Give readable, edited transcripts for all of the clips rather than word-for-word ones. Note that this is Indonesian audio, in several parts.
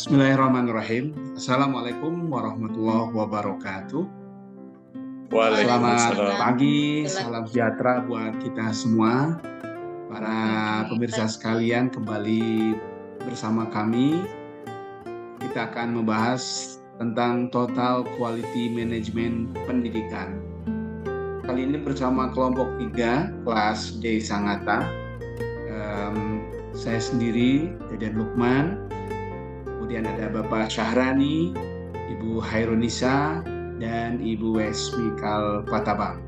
Bismillahirrahmanirrahim. Assalamualaikum warahmatullahi wabarakatuh. Selamat Waalaikumsalam. pagi, salam sejahtera buat kita semua. Para pemirsa sekalian, kembali bersama kami. Kita akan membahas tentang Total Quality Management Pendidikan. Kali ini bersama kelompok 3, kelas D Sangatta. Saya sendiri, Deden Lukman. Kemudian ada Bapak Syahrani, Ibu Hairunisa, dan Ibu Wesmikal Patabang.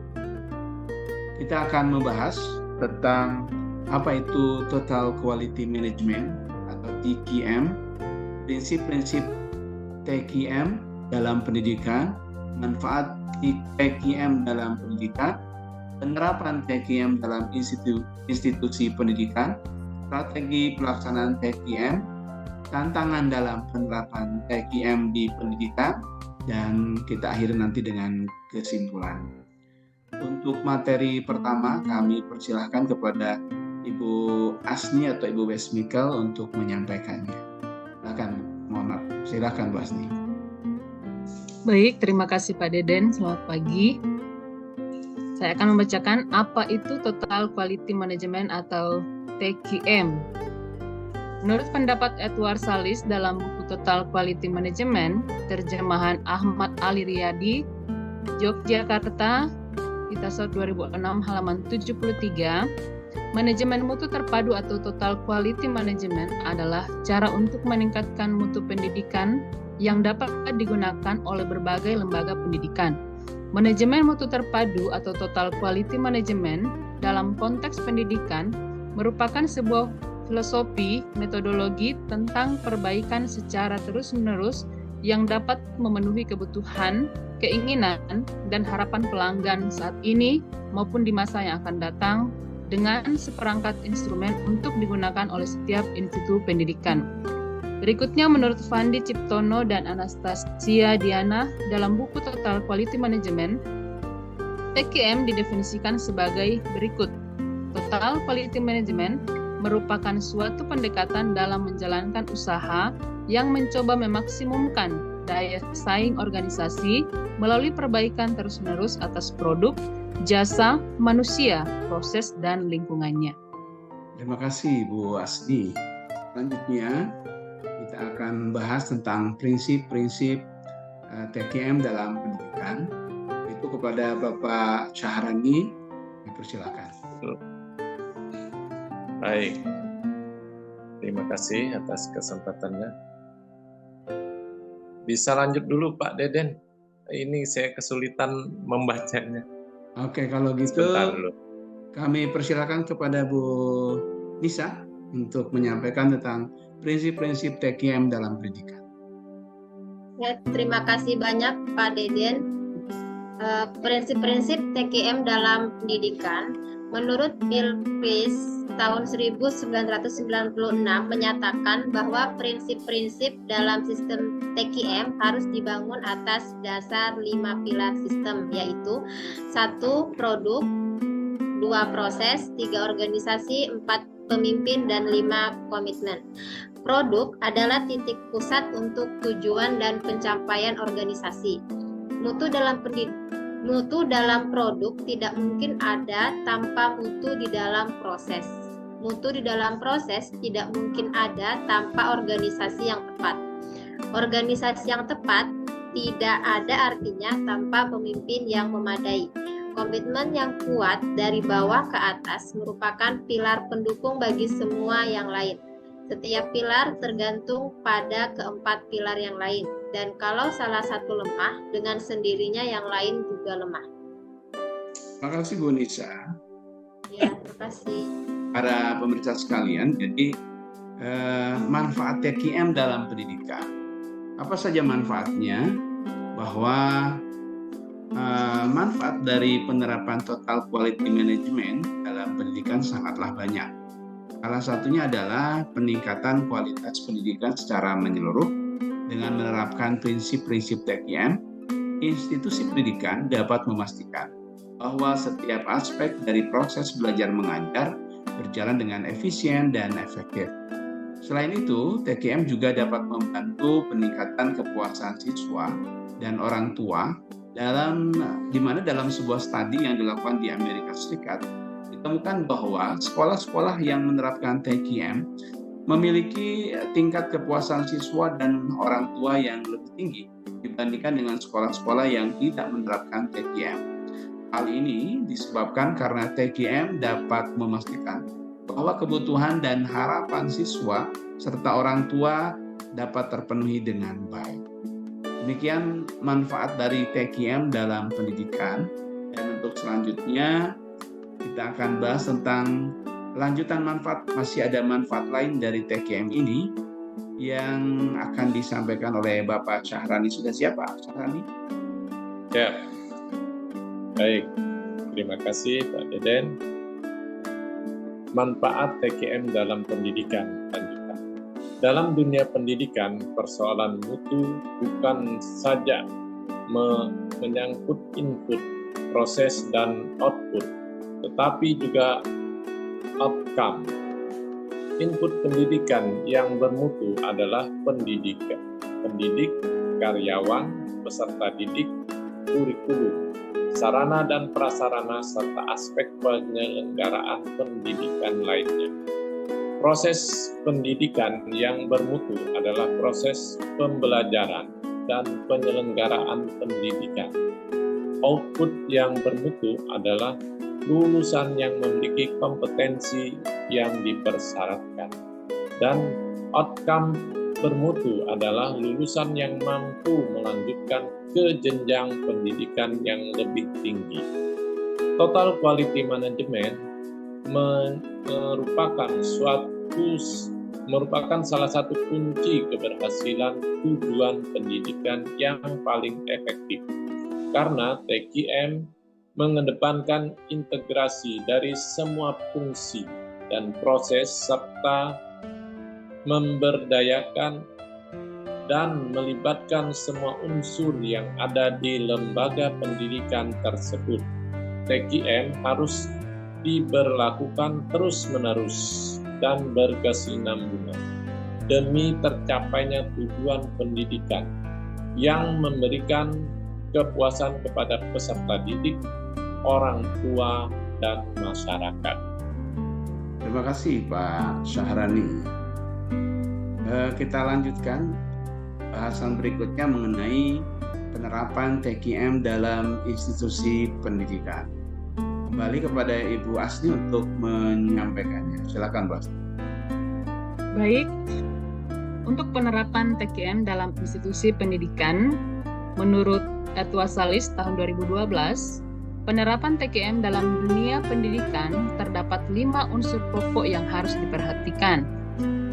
Kita akan membahas tentang apa itu Total Quality Management atau TQM, prinsip-prinsip TQM dalam pendidikan, manfaat TQM dalam pendidikan, penerapan TQM dalam institusi pendidikan, strategi pelaksanaan TQM, tantangan dalam penerapan TQM di pendidikan, dan kita akhiri nanti dengan kesimpulan. Untuk materi pertama, kami persilahkan kepada Ibu Asni atau Ibu Wesmikal untuk menyampaikannya. Silakan Bu Asni. Baik, terima kasih Pak Deden. Selamat pagi. Saya akan membacakan apa itu Total Quality Management atau TQM. Menurut pendapat Edward Salis dalam buku Total Quality Management, terjemahan Ahmad Ali Riyadi, Yogyakarta, Kitasot 2006 halaman 73, manajemen mutu terpadu atau Total Quality Management adalah cara untuk meningkatkan mutu pendidikan yang dapat digunakan oleh berbagai lembaga pendidikan. Manajemen mutu terpadu atau Total Quality Management dalam konteks pendidikan merupakan sebuah filosofi metodologi tentang perbaikan secara terus-menerus yang dapat memenuhi kebutuhan, keinginan, dan harapan pelanggan saat ini maupun di masa yang akan datang dengan seperangkat instrumen untuk digunakan oleh setiap institusi pendidikan. Berikutnya menurut Fandi Ciptono dan Anastasia Diana dalam buku Total Quality Management, TQM didefinisikan sebagai berikut. Total Quality Management merupakan suatu pendekatan dalam menjalankan usaha yang mencoba memaksimumkan daya saing organisasi melalui perbaikan terus-menerus atas produk, jasa, manusia, proses, dan lingkungannya. Terima kasih Bu Asni. Selanjutnya kita akan bahas tentang prinsip-prinsip TQM dalam pendidikan. Itu kepada Bapak Syahrani, dipersilakan. Baik, terima kasih atas kesempatannya. Bisa lanjut dulu Pak Deden, ini saya kesulitan membacanya. Oke, kalau gitu kami persilakan kepada Bu Nisa untuk menyampaikan tentang prinsip-prinsip TQM dalam pendidikan. Ya, terima kasih banyak Pak Deden. Prinsip-prinsip TQM dalam pendidikan menurut Pilpres tahun 1996 menyatakan bahwa prinsip-prinsip dalam sistem TQM harus dibangun atas dasar 5 pilar sistem, yaitu 1. Produk, 2. Proses, 3. Organisasi, 4. Pemimpin, dan 5. Komitmen. Produk adalah titik pusat untuk tujuan dan pencapaian organisasi. Mutu dalam produk tidak mungkin ada tanpa mutu di dalam proses. Mutu di dalam proses tidak mungkin ada tanpa organisasi yang tepat. Organisasi yang tepat tidak ada artinya tanpa pemimpin yang memadai. Komitmen yang kuat dari bawah ke atas merupakan pilar pendukung bagi semua yang lain. Setiap pilar tergantung pada keempat pilar yang lain. Dan kalau salah satu lemah, dengan sendirinya yang lain juga lemah. Terima kasih Bu Nisa. Ya, terima kasih. Para pemirsa sekalian, jadi manfaat TQM dalam pendidikan. Apa saja manfaatnya? Bahwa manfaat dari penerapan Total Quality Management dalam pendidikan sangatlah banyak. Salah satunya adalah peningkatan kualitas pendidikan secara menyeluruh. Dengan menerapkan prinsip-prinsip TQM, institusi pendidikan dapat memastikan bahwa setiap aspek dari proses belajar mengajar berjalan dengan efisien dan efektif. Selain itu, TKM juga dapat membantu peningkatan kepuasan siswa dan orang tua di mana dalam sebuah studi yang dilakukan di Amerika Serikat ditemukan bahwa sekolah-sekolah yang menerapkan TKM memiliki tingkat kepuasan siswa dan orang tua yang lebih tinggi dibandingkan dengan sekolah-sekolah yang tidak menerapkan TKM. Hal ini disebabkan karena TKM dapat memastikan bahwa kebutuhan dan harapan siswa serta orang tua dapat terpenuhi dengan baik. Demikian manfaat dari TKM dalam pendidikan. Dan untuk selanjutnya kita akan bahas tentang lanjutan manfaat. Masih ada manfaat lain dari TKM ini yang akan disampaikan oleh Bapak Syahrani. Sudah siap Pak Syahrani? Ya, baik. Terima kasih Pak Deden. Manfaat TKM dalam pendidikan lanjutan. Dalam dunia pendidikan, persoalan mutu bukan saja menyangkut input, proses, dan output, tetapi juga outcome. Input pendidikan yang bermutu adalah pendidik, karyawan, peserta didik, kurikulum, sarana dan prasarana, serta aspek penyelenggaraan pendidikan lainnya. Proses pendidikan yang bermutu adalah proses pembelajaran dan penyelenggaraan pendidikan. Output yang bermutu adalah lulusan yang memiliki kompetensi yang dipersyaratkan. Dan outcome bermutu adalah lulusan yang mampu melanjutkan ke jenjang pendidikan yang lebih tinggi. Total quality management merupakan salah satu kunci keberhasilan tujuan pendidikan yang paling efektif. Karena TKM mengedepankan integrasi dari semua fungsi dan proses serta memberdayakan dan melibatkan semua unsur yang ada di lembaga pendidikan tersebut. TKM harus diberlakukan terus-menerus dan berkesinambungan demi tercapainya tujuan pendidikan yang memberikan kepuasan kepada peserta didik, orang tua, dan masyarakat. Terima kasih Pak Syahrani. Kita lanjutkan bahasan berikutnya mengenai penerapan TKM dalam institusi pendidikan. Kembali kepada Ibu Asni untuk menyampaikannya. Silakan Bu Asni. Baik, untuk penerapan TKM dalam institusi pendidikan, menurut Etuasalis tahun 2012, penerapan TKM dalam dunia pendidikan terdapat 5 unsur pokok yang harus diperhatikan.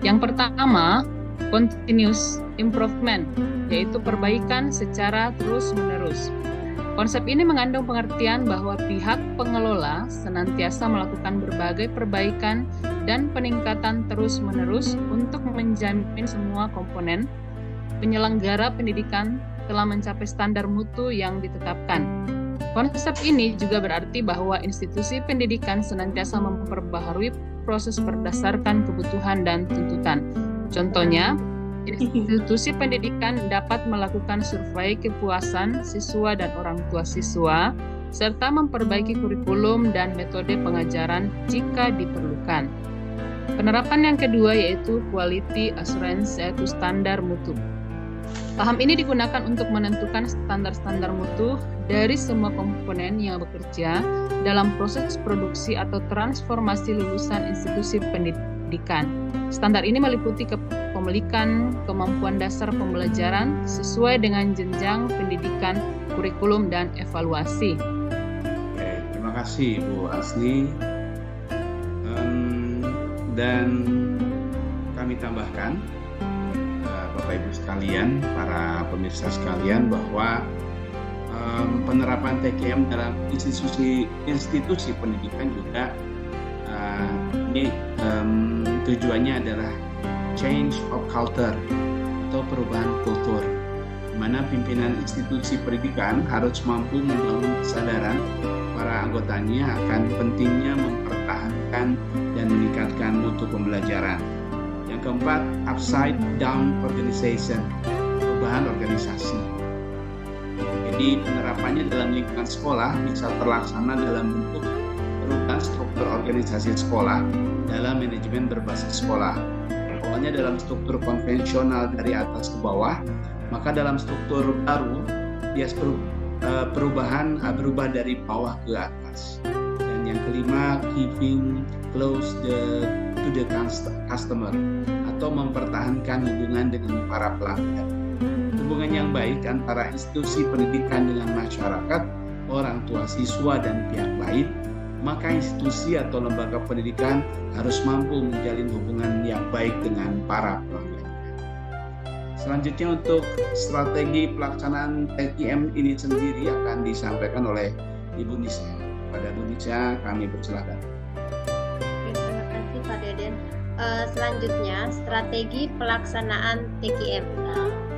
Yang pertama, continuous improvement, yaitu perbaikan secara terus-menerus. Konsep ini mengandung pengertian bahwa pihak pengelola senantiasa melakukan berbagai perbaikan dan peningkatan terus-menerus untuk menjamin semua komponen penyelenggara pendidikan telah mencapai standar mutu yang ditetapkan. Konsep ini juga berarti bahwa institusi pendidikan senantiasa memperbaharui proses berdasarkan kebutuhan dan tuntutan. Contohnya, institusi pendidikan dapat melakukan survei kepuasan siswa dan orang tua siswa, serta memperbaiki kurikulum dan metode pengajaran jika diperlukan. Penerapan yang kedua yaitu quality assurance, yaitu standar mutu. Paham ini digunakan untuk menentukan standar-standar mutu dari semua komponen yang bekerja dalam proses produksi atau transformasi lulusan institusi pendidikan. Standar ini meliputi kepemilikan kemampuan dasar pembelajaran sesuai dengan jenjang pendidikan, kurikulum, dan evaluasi. Oke, terima kasih Bu Asni. Dan kami tambahkan Bapak Ibu sekalian, para pemirsa sekalian, bahwa penerapan TKM dalam institusi pendidikan juga ini tujuannya adalah change of culture atau perubahan kultur, di mana pimpinan institusi pendidikan harus mampu membangun kesadaran para anggotanya akan pentingnya mempertahankan dan meningkatkan mutu pembelajaran. Yang keempat, upside down organization, perubahan organisasi. Jadi penerapannya dalam lingkungan sekolah bisa terlaksana dalam bentuk perubahan struktur organisasi sekolah dalam manajemen berbasis sekolah. Awalnya dalam struktur konvensional dari atas ke bawah, maka dalam struktur baru dia berubah dari bawah ke atas. Dan yang kelima, giving close to the customer, atau mempertahankan hubungan dengan para pelanggan. Hubungan yang baik antara institusi pendidikan dengan masyarakat, orang tua siswa, dan pihak lain, maka institusi atau lembaga pendidikan harus mampu menjalin hubungan yang baik dengan para pelanggan. Selanjutnya untuk strategi pelaksanaan TKM ini sendiri akan disampaikan oleh Ibu Nisa. Pada Bu Nisa kami persilakan. Terima kasih Pak Deden. Selanjutnya strategi pelaksanaan TKM.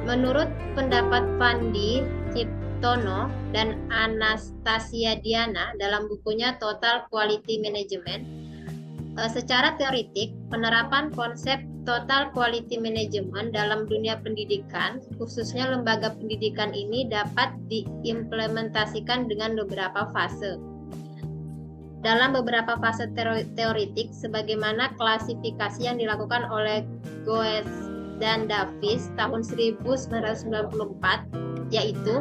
Menurut pendapat Fandi Ciptono dan Anastasia Diana dalam bukunya Total Quality Management, secara teoritik penerapan konsep Total Quality Management dalam dunia pendidikan, khususnya lembaga pendidikan ini dapat diimplementasikan dengan beberapa fase. Dalam beberapa fase teoritik, sebagaimana klasifikasi yang dilakukan oleh Goes dan Davis tahun 1994, yaitu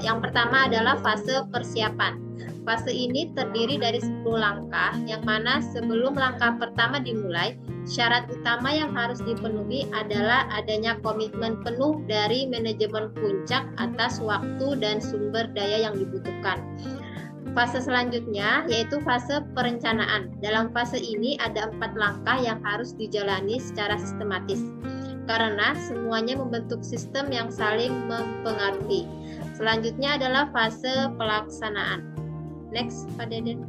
yang pertama adalah fase persiapan. Fase ini terdiri dari 10 langkah, yang mana sebelum langkah pertama dimulai, syarat utama yang harus dipenuhi adalah adanya komitmen penuh dari manajemen puncak atas waktu dan sumber daya yang dibutuhkan. Fase selanjutnya yaitu fase perencanaan. Dalam fase ini ada 4 langkah yang harus dijalani secara sistematis, karena semuanya membentuk sistem yang saling mempengaruhi. Selanjutnya adalah fase pelaksanaan. Next, Pak Deden.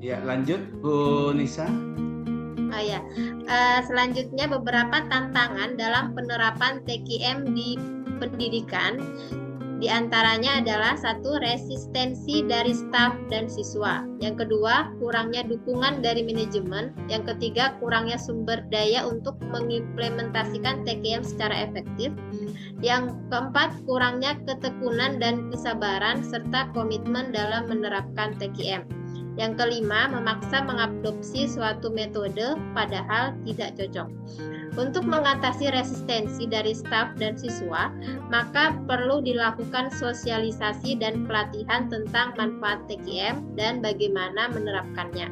Ya, lanjut Bu Nisa. Selanjutnya beberapa tantangan dalam penerapan TKM di pendidikan. Di antaranya adalah 1. Resistensi dari staf dan siswa. Yang kedua, kurangnya dukungan dari manajemen. Yang ketiga, kurangnya sumber daya untuk mengimplementasikan TKM secara efektif. Yang keempat, kurangnya ketekunan dan kesabaran serta komitmen dalam menerapkan TKM. Yang kelima, memaksa mengadopsi suatu metode padahal tidak cocok. Untuk mengatasi resistensi dari staf dan siswa, maka perlu dilakukan sosialisasi dan pelatihan tentang manfaat TKM dan bagaimana menerapkannya.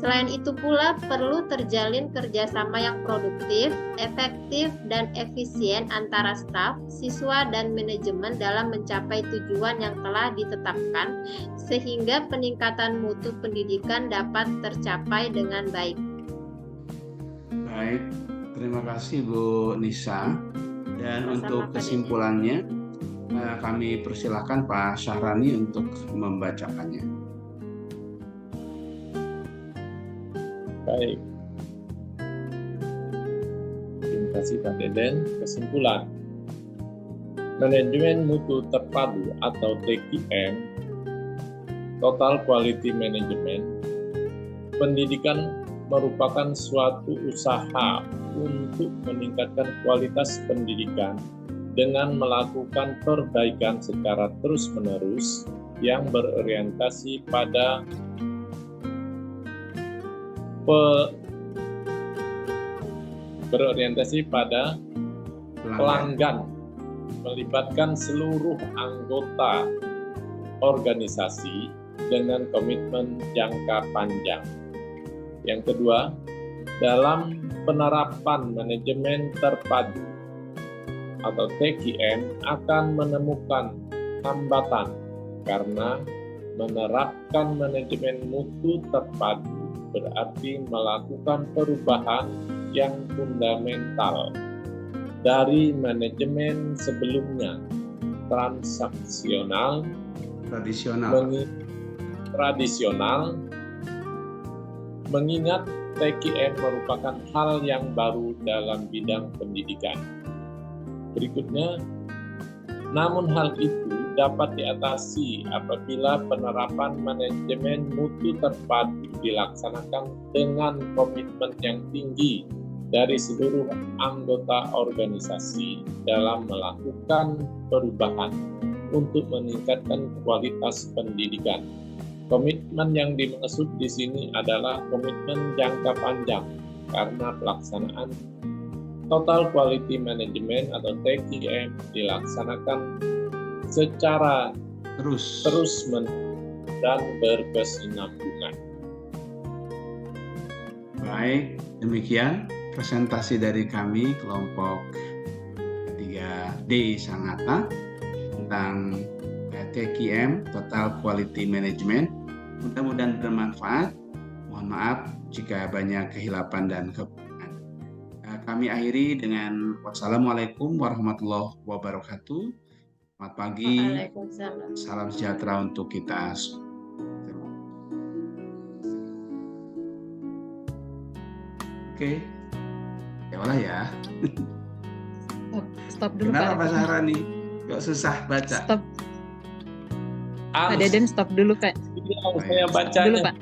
Selain itu pula perlu terjalin kerjasama yang produktif, efektif, dan efisien antara staf, siswa, dan manajemen dalam mencapai tujuan yang telah ditetapkan, sehingga peningkatan mutu pendidikan dapat tercapai dengan baik. Baik. Terima kasih Bu Nisa. Dan untuk kesimpulannya, kami persilahkan Pak Syahrani untuk membacakannya. Baik. Terima kasih Pak Deden. Kesimpulan. Manajemen mutu terpadu atau TQM, Total Quality Management, pendidikan merupakan suatu usaha untuk meningkatkan kualitas pendidikan dengan melakukan perbaikan secara terus-menerus yang berorientasi pada pelanggan, melibatkan seluruh anggota organisasi dengan komitmen jangka panjang. Yang kedua, dalam penerapan manajemen terpadu atau TQM akan menemukan hambatan karena menerapkan manajemen mutu terpadu berarti melakukan perubahan yang fundamental dari manajemen sebelumnya tradisional mengingat TQM merupakan hal yang baru dalam bidang pendidikan. Berikutnya, namun hal itu dapat diatasi apabila penerapan manajemen mutu terpadu dilaksanakan dengan komitmen yang tinggi dari seluruh anggota organisasi dalam melakukan perubahan untuk meningkatkan kualitas pendidikan. Komitmen yang dimaksud di sini adalah komitmen jangka panjang karena pelaksanaan Total Quality Management atau TQM dilaksanakan secara terus-menerus dan berkesinambungan. Baik, demikian presentasi dari kami kelompok 3D Sangatta tentang TQM Total Quality Management. Mudah-mudahan bermanfaat. Mohon maaf jika banyak kehilapan dan kekurangan. Kami akhiri dengan wassalamualaikum warahmatullahi wabarakatuh. Selamat pagi. Waalaikumsalam. Salam sejahtera untuk kita semua. Oke. Ya Allah ya. Stop dulu Kenapa Pak. Pak Sahrani? Kok susah baca? Stop. Pak Deden stop dulu Pak. Iya, saya bacanya Dulu Pak.